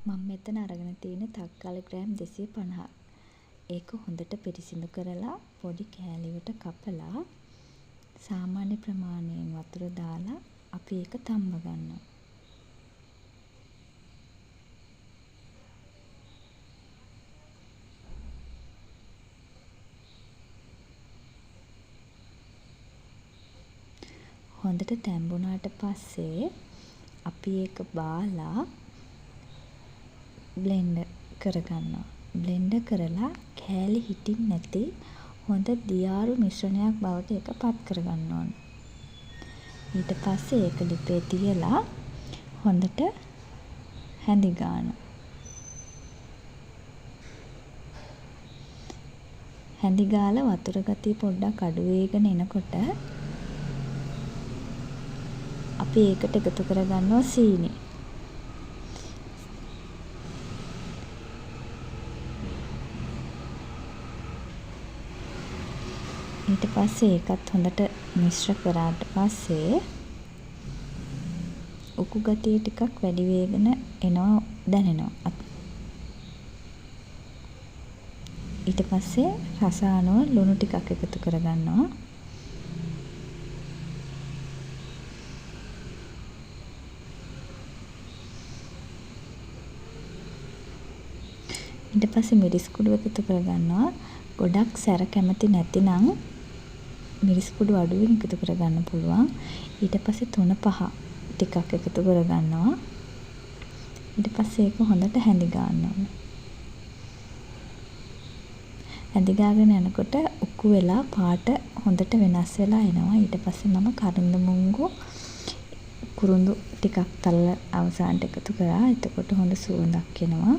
මම මෙතන අරගෙන තියෙන්නේ තක්කාලි ග්‍රෑම් 250ක්. ඒක හොඳට පිරිසිදු කරලා පොඩි කෑලි වලට කපලා සාමාන්‍ය ප්‍රමාණයෙන් වතුර දාලා අපි ඒක තම්බ ගන්නවා. හොඳට තැම්බුණාට පස්සේ අපි ඒක බාලා බ්ලෙන්ඩ් කරගන්නවා. බ්ලෙන්ඩ් කරලා කෑලි හිටින් නැති හොඳ දියාරු මිශ්‍රණයක් බවට ඒක පත් කරගන්න ඕන. ඊට පස්සේ ඒක ලිපේ තියලා හොඳට හැඳි ගන්නවා. හැඳි ගාලා වතුර ගතිය පොඩ්ඩක් අඩු වෙගෙන එනකොට අපි ඒකට එකතු කරගන්නවා සීනි. ඊට පස්සේ ඒකත් හොඳට මිශ්‍ර කරාට පස්සේ උකු ගතිය ටිකක් වැඩි වෙගෙන එනවා දැනෙනවා. ඊට පස්සේ රස අනුව ලුණු ටිකක් එකතු කරගන්නවා. ඊට පස්සේ මිරිස් කුඩු එකතු කරගන්නවා. ගොඩක් සැර කැමති නැතිනම් මිරිස් කුඩු අඩුවෙන් එකතු කරගන්න පුළුවන්. ඊට පස්සේ 3-5 ටිකක් එකතු කරගන්නවා. ඊට පස්සේ ඒක හොඳට හැඳි ගන්නවා. හැඳි ගාගෙන යනකොට උක්කු වෙලා පාට හොඳට වෙනස් වෙලා එනවා. ඊට පස්සේ මම කරින්ද මුංගු කුරුඳු ටිකක් තලලා අවසානට එකතු කරා. එතකොට හොඳ සුවඳක් එනවා.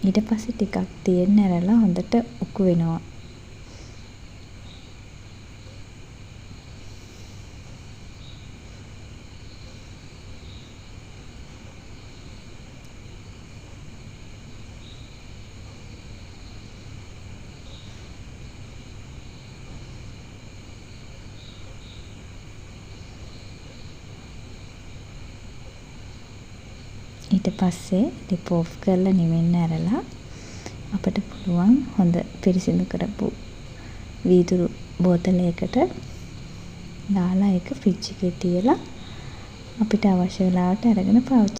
ඊට පස්සේ ටිකක් තියෙන්න ඇරලා හොඳට උකු වෙනවා. ඊට පස්සේ ලිප් ඔෆ් කරලා නිවෙන්න ඇරලා අපිට පුළුවන් හොඳ පිරිසිදු කරපු වීදුරු බෝතලයකට දාලා ඒක ෆ්‍රිජ් එකේ තියලා අපිට අවශ්‍ය වෙලාවට අරගෙන පාවිච්චි